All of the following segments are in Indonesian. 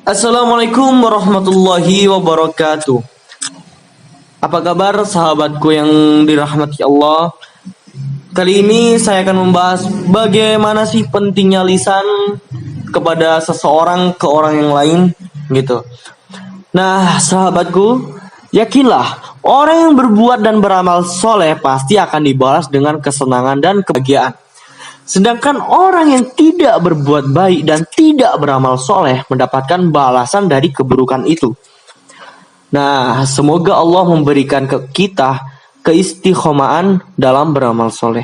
Assalamualaikum warahmatullahi wabarakatuh. Apa kabar sahabatku yang dirahmati Allah? Kali ini saya akan membahas bagaimana sih pentingnya lisan kepada seseorang ke orang yang lain gitu. Nah, sahabatku, yakinlah orang yang berbuat dan beramal soleh pasti akan dibalas dengan kesenangan dan kebahagiaan. Sedangkan orang yang tidak berbuat baik dan tidak beramal soleh mendapatkan balasan dari keburukan itu. Nah, semoga Allah memberikan ke kita keistiqomahan dalam beramal soleh.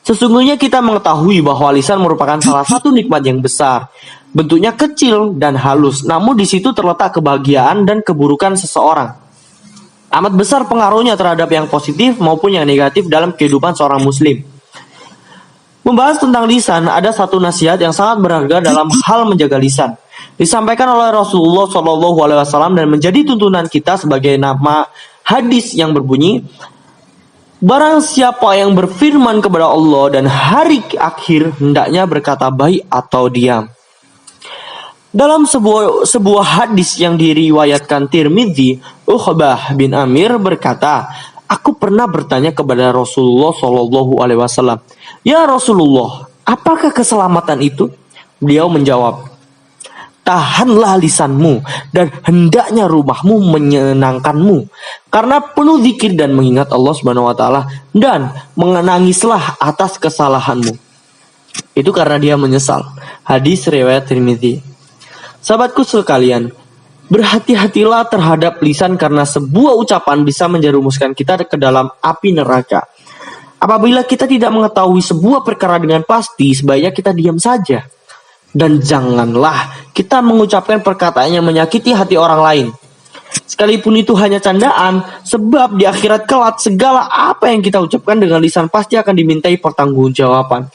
Sesungguhnya kita mengetahui bahwa lisan merupakan salah satu nikmat yang besar. Bentuknya kecil dan halus, namun di situ terletak kebahagiaan dan keburukan seseorang. Amat besar pengaruhnya terhadap yang positif maupun yang negatif dalam kehidupan seorang muslim. Membahas tentang lisan, ada satu nasihat yang sangat berharga dalam hal menjaga lisan. Disampaikan oleh Rasulullah SAW dan menjadi tuntunan kita sebagai nama hadis yang berbunyi, barang siapa yang berfirman kepada Allah dan hari akhir hendaknya berkata baik atau diam. Dalam sebuah hadis yang diriwayatkan Tirmidzi, Uqbah bin Amir berkata, aku pernah bertanya kepada Rasulullah SAW, ya Rasulullah, apakah keselamatan itu? Beliau menjawab, tahanlah lisanmu dan hendaknya rumahmu menyenangkanmu, karena penuh zikir dan mengingat Allah Subhanahu Wa Taala, dan mengenangislah atas kesalahanmu. Itu karena dia menyesal. Hadis riwayat Tirmidzi. Sahabatku sekalian, berhati-hatilah terhadap lisan karena sebuah ucapan bisa menjerumuskan kita ke dalam api neraka. Apabila kita tidak mengetahui sebuah perkara dengan pasti, sebaiknya kita diam saja. Dan janganlah kita mengucapkan perkataan yang menyakiti hati orang lain. Sekalipun itu hanya candaan, sebab di akhirat kelak segala apa yang kita ucapkan dengan lisan pasti akan dimintai pertanggungjawaban.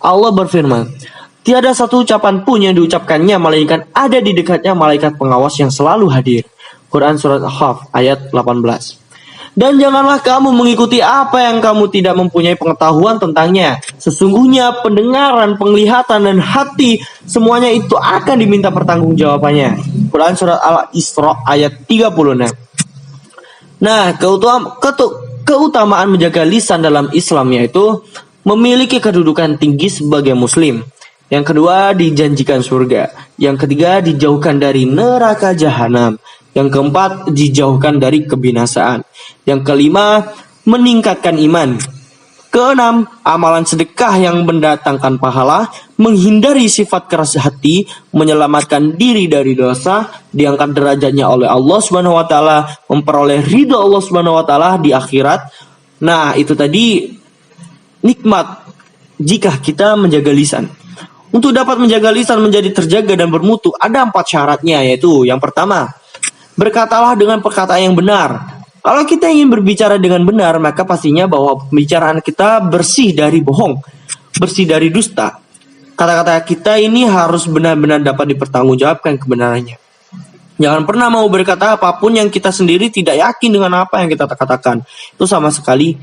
Allah berfirman, tiada satu ucapan pun yang diucapkannya melainkan ada di dekatnya malaikat pengawas yang selalu hadir. Quran Surat Al-Kahf ayat 18. Dan janganlah kamu mengikuti apa yang kamu tidak mempunyai pengetahuan tentangnya. Sesungguhnya pendengaran, penglihatan, dan hati semuanya itu akan diminta pertanggungjawabannya. Quran Surat Al-Isra ayat 36. Nah, keutamaan menjaga lisan dalam Islam yaitu memiliki kedudukan tinggi sebagai muslim. Yang kedua, dijanjikan surga. Yang ketiga, dijauhkan dari neraka jahanam. Yang keempat, dijauhkan dari kebinasaan. Yang kelima, meningkatkan iman. Keenam, amalan sedekah yang mendatangkan pahala, menghindari sifat keras hati, menyelamatkan diri dari dosa, diangkat derajatnya oleh Allah Subhanahu Wa Taala, memperoleh ridho Allah Subhanahu Wa Taala di akhirat. Nah, itu tadi nikmat jika kita menjaga lisan. Untuk dapat menjaga lisan menjadi terjaga dan bermutu, ada 4 syaratnya, yaitu yang pertama, berkatalah dengan perkataan yang benar. Kalau kita ingin berbicara dengan benar, maka pastinya bahwa pembicaraan kita bersih dari bohong, bersih dari dusta. Kata-kata kita ini harus benar-benar dapat dipertanggungjawabkan kebenarannya. Jangan pernah mau berkata apapun yang kita sendiri tidak yakin dengan apa yang kita katakan. Itu sama sekali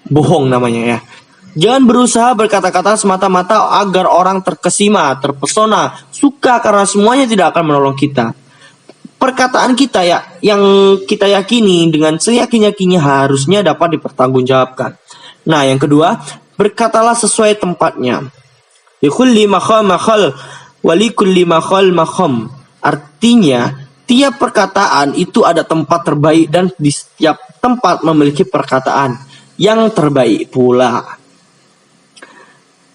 bohong namanya ya. Jangan berusaha berkata-kata semata-mata agar orang terkesima, terpesona, suka, karena semuanya tidak akan menolong kita. Perkataan kita ya yang kita yakini dengan seyakin-yakinnya harusnya dapat dipertanggungjawabkan. Nah, yang kedua, berkatalah sesuai tempatnya. Likulli maqam maqal wa likulli maqal maqam. Artinya, tiap perkataan itu ada tempat terbaik dan di setiap tempat memiliki perkataan yang terbaik pula.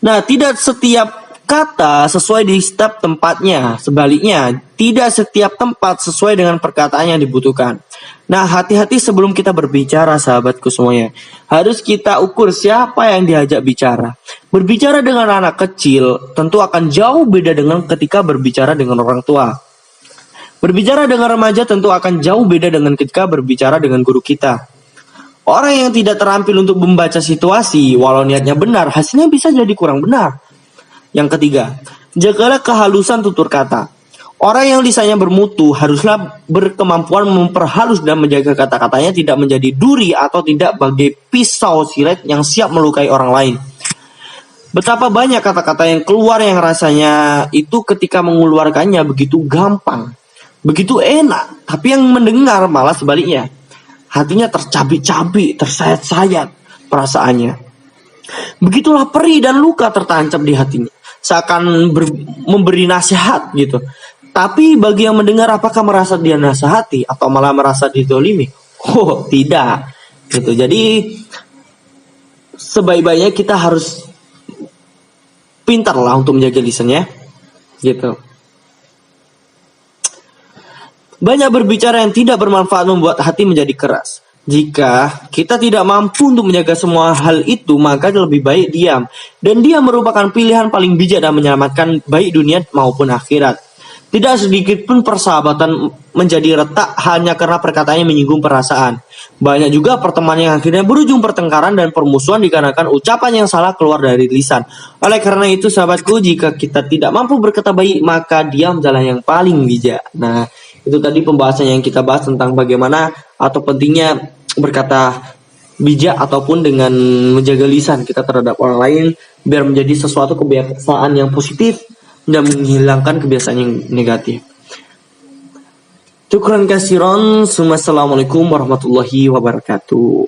Nah, tidak setiap kata sesuai di setiap tempatnya. Sebaliknya, tidak setiap tempat sesuai dengan perkataan yang dibutuhkan. Nah, hati-hati sebelum kita berbicara, sahabatku semuanya. Harus kita ukur siapa yang diajak bicara. Berbicara dengan anak kecil tentu akan jauh beda dengan ketika berbicara dengan orang tua. Berbicara dengan remaja tentu akan jauh beda dengan ketika berbicara dengan guru kita. Orang yang tidak terampil untuk membaca situasi, walau niatnya benar, hasilnya bisa jadi kurang benar. Yang ketiga, jagalah kehalusan tutur kata. Orang yang lisannya bermutu haruslah berkemampuan memperhalus dan menjaga kata-katanya tidak menjadi duri atau tidak bagai pisau silet yang siap melukai orang lain. Betapa banyak kata-kata yang keluar yang rasanya itu ketika mengeluarkannya begitu gampang, begitu enak, tapi yang mendengar malah sebaliknya. Hatinya tercabik-cabik, tersayat-sayat perasaannya. Begitulah perih dan luka tertancap di hatinya. Seakan memberi nasihat gitu. Tapi bagi yang mendengar, apakah merasa dia nasihati atau malah merasa dizolimi? Oh, tidak. Gitu. Jadi sebaik-baiknya kita harus pintar lah untuk menjaga lisannya. Gitu. Banyak berbicara yang tidak bermanfaat membuat hati menjadi keras. Jika kita tidak mampu untuk menjaga semua hal itu, maka lebih baik diam. Dan dia merupakan pilihan paling bijak dan menyelamatkan baik dunia maupun akhirat. Tidak sedikit pun persahabatan menjadi retak hanya karena perkataannya menyinggung perasaan. Banyak juga pertemanan yang akhirnya berujung pertengkaran dan permusuhan dikarenakan ucapan yang salah keluar dari lisan. Oleh karena itu sahabatku, jika kita tidak mampu berkata baik, maka diam adalah yang paling bijak. Nah, itu tadi pembahasan yang kita bahas tentang bagaimana atau pentingnya berkata bijak ataupun dengan menjaga lisan kita terhadap orang lain biar menjadi sesuatu kebiasaan yang positif dan menghilangkan kebiasaan yang negatif. Syukran kasiron. Assalamualaikum warahmatullahi wabarakatuh.